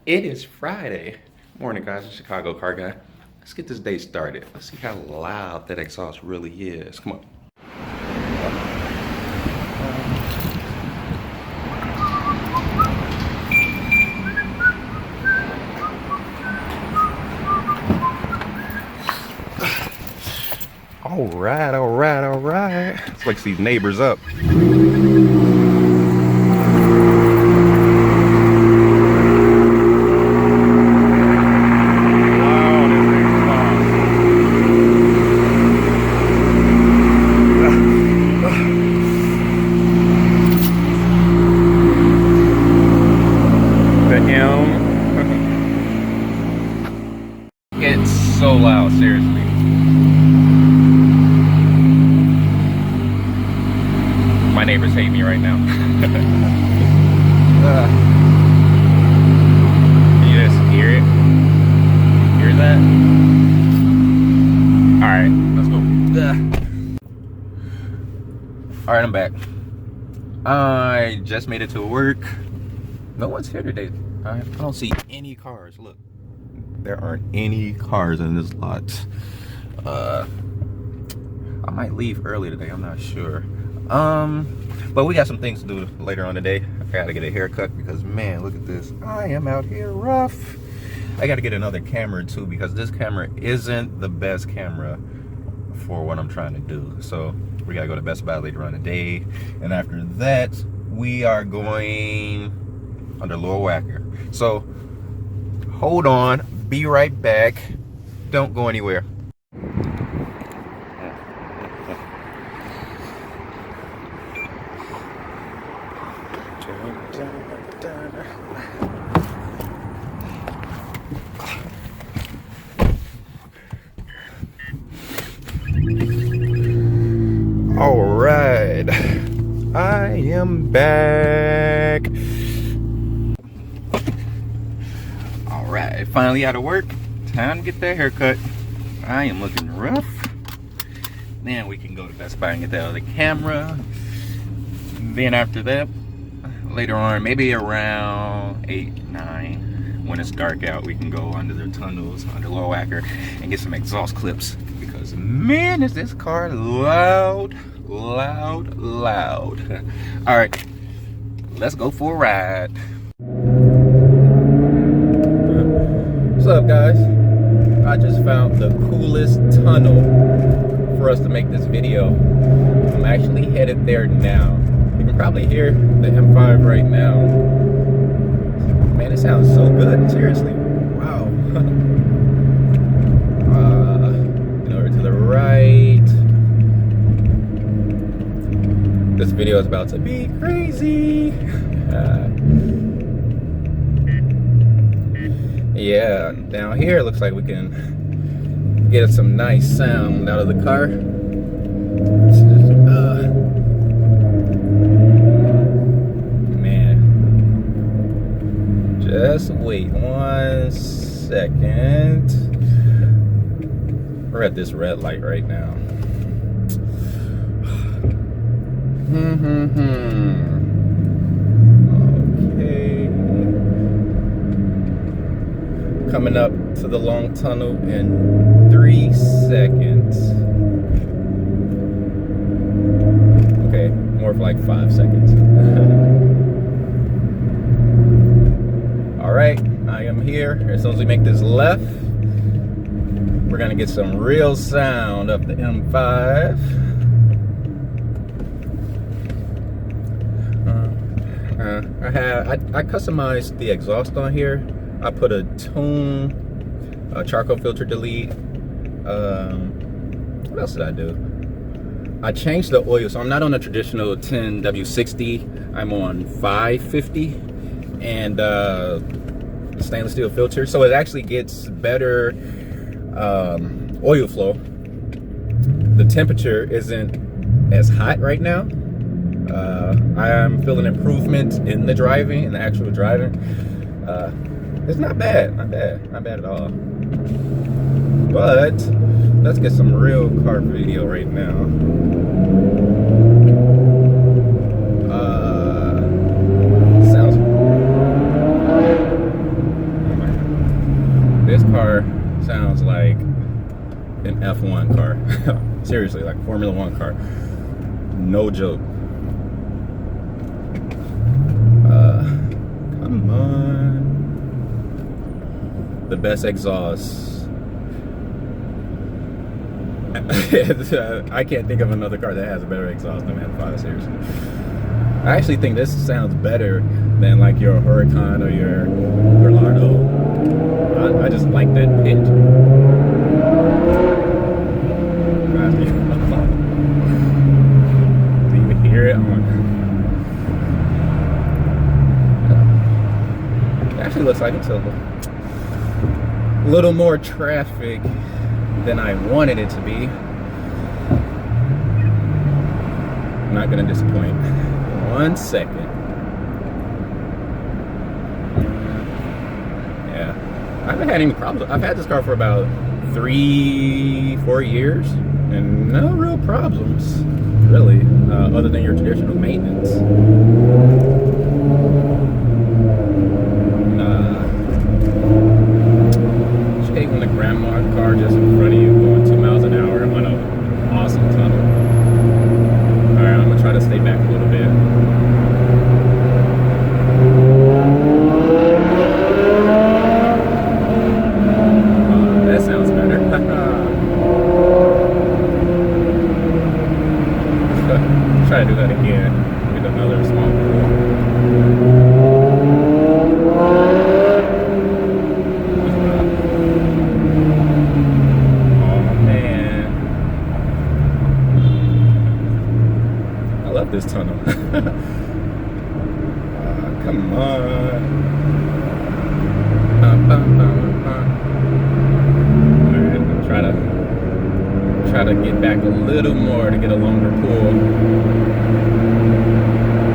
It is Friday. Morning, guys. It's Chicago Car Guy. Let's get this day started. Let's see how loud that exhaust really is. Come on. All right, all right, all right. Let's wake these neighbors up. It's so loud, seriously. My neighbors hate me right now. You just hear it? Hear that? Alright, let's go. Alright, I'm back. I just made it to work. No one's here today. I don't see any cars. Look. There aren't any cars in this lot. I might leave early today, I'm not sure. But we got some things to do later on today. I gotta get a haircut because, man, look at this. I am out here rough. I gotta get another camera too because this camera isn't the best camera for what I'm trying to do. So we gotta go to Best Buy later on today. And after that, we are going under Lil Wacker. So hold on. Be right back. Don't go anywhere. All right. I am back. Alright, finally out of work. Time to get that haircut. I am looking rough. Then we can go to Best Buy and get that other camera. Then after that, later on, maybe around 8, 9, when it's dark out, we can go under the tunnels, under Lil Wacker, and get some exhaust clips. Because, man, is this car loud, loud, loud. Alright, let's go for a ride. What's up, guys? I just found the coolest tunnel for us to make this video. I'm actually headed there now. You can probably hear the M5 right now. Man, it sounds so good, seriously. Wow. Over to the right. This video is about to be crazy. Yeah, down here it looks like we can get some nice sound out of the car. Man, just wait 1 second. We're at this red light right now. Okay. Coming up to the long tunnel in 3 seconds. Okay, more of like 5 seconds. All right, I am here. As soon as we make this left, we're gonna get some real sound of the M5. I customized the exhaust on here. I put a tune, a charcoal filter delete. What else did I do? I changed the oil, so I'm not on a traditional 10W60. I'm on 550 and stainless steel filter, so it actually gets better oil flow. The temperature isn't as hot right now. I am feeling improvement in the driving, in the actual driving. It's not bad, not bad at all. But let's get some real car video right now. Sounds F1 car. Seriously, like a Formula One car. No joke. Come on. The best exhaust. I can't think of another car that has a better exhaust than M5, seriously. I actually think this sounds better than like your Huracan or your Gallardo. I just like that pitch. Do you hear it? It actually looks like it's a little more traffic than I wanted it to be. I'm not gonna disappoint. 1 second. Yeah, I haven't had any problems. I've had this car for about 3-4 years and no real problems, really, other than your traditional maintenance. When the grandma car just in front of you going 2 miles an hour on an awesome tunnel. Alright, I'm gonna try to stay back a little bit. That sounds better. Try to do that again with another small pool. This tunnel. Come on. Alright, try to get back a little more to get a longer pull.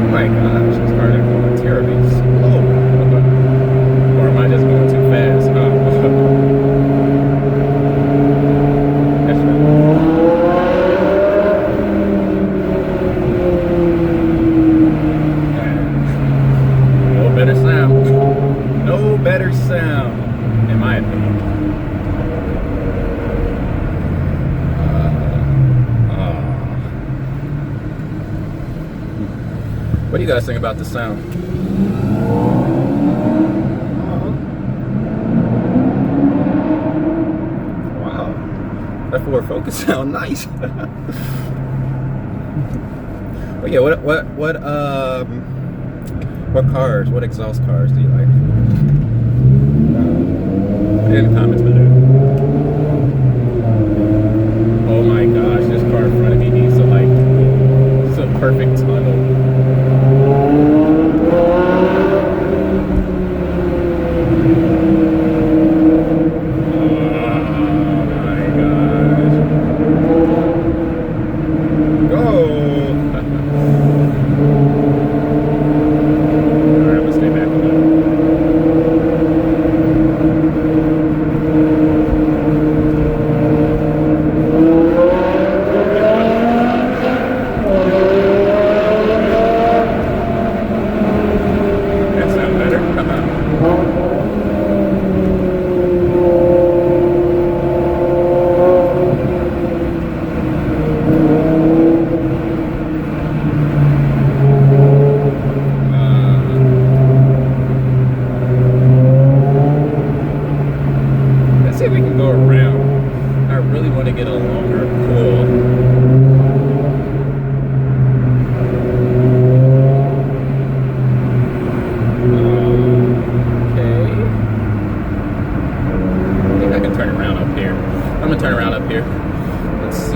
Oh my gosh, it's hard to go terribly slow. Or am I just going too fast? Better sound, in my opinion. What do you guys think about the sound? Wow, that forward focus sound nice. But yeah, what exhaust cars do you like? Put it in the comments below. Oh my gosh, this car in front of me needs to like, it's a perfect tunnel.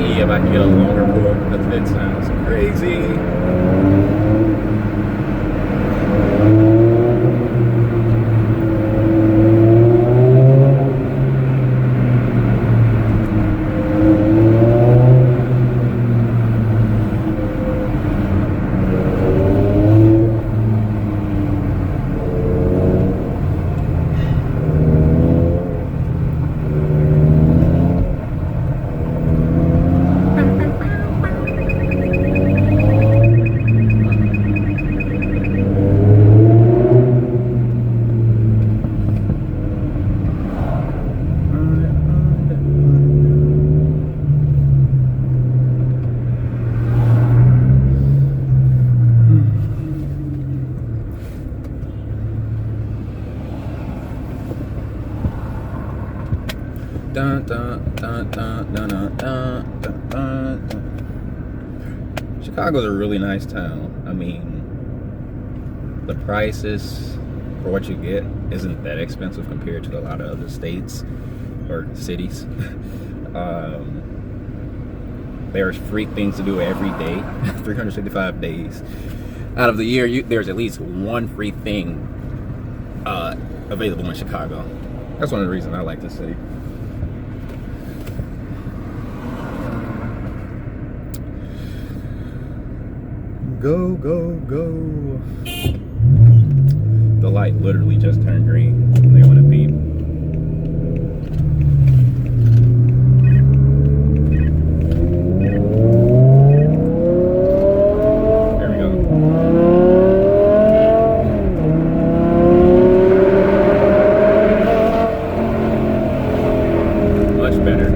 If I can get a longer pull, because it sounds crazy. Dun, dun, dun, dun, dun, dun, dun, dun, dun, dun. Chicago's a really nice town. I mean, the prices for what you get isn't that expensive compared to a lot of other states or cities. There's free things to do every day, 365 days out of the year. There's at least one free thing available in Chicago. That's one of the reasons I like the city. Go, go, go. The light literally just turned green. They want to beep. There we go. Much better.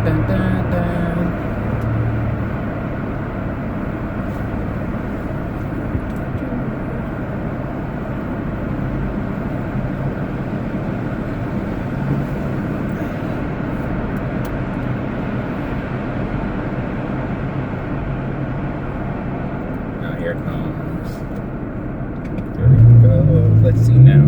Dun, dun, dun. Now here it comes. There we go. Let's see now.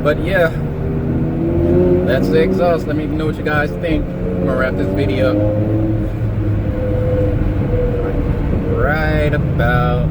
But yeah, that's the exhaust. Let me know what you guys think. I'm gonna wrap this video right about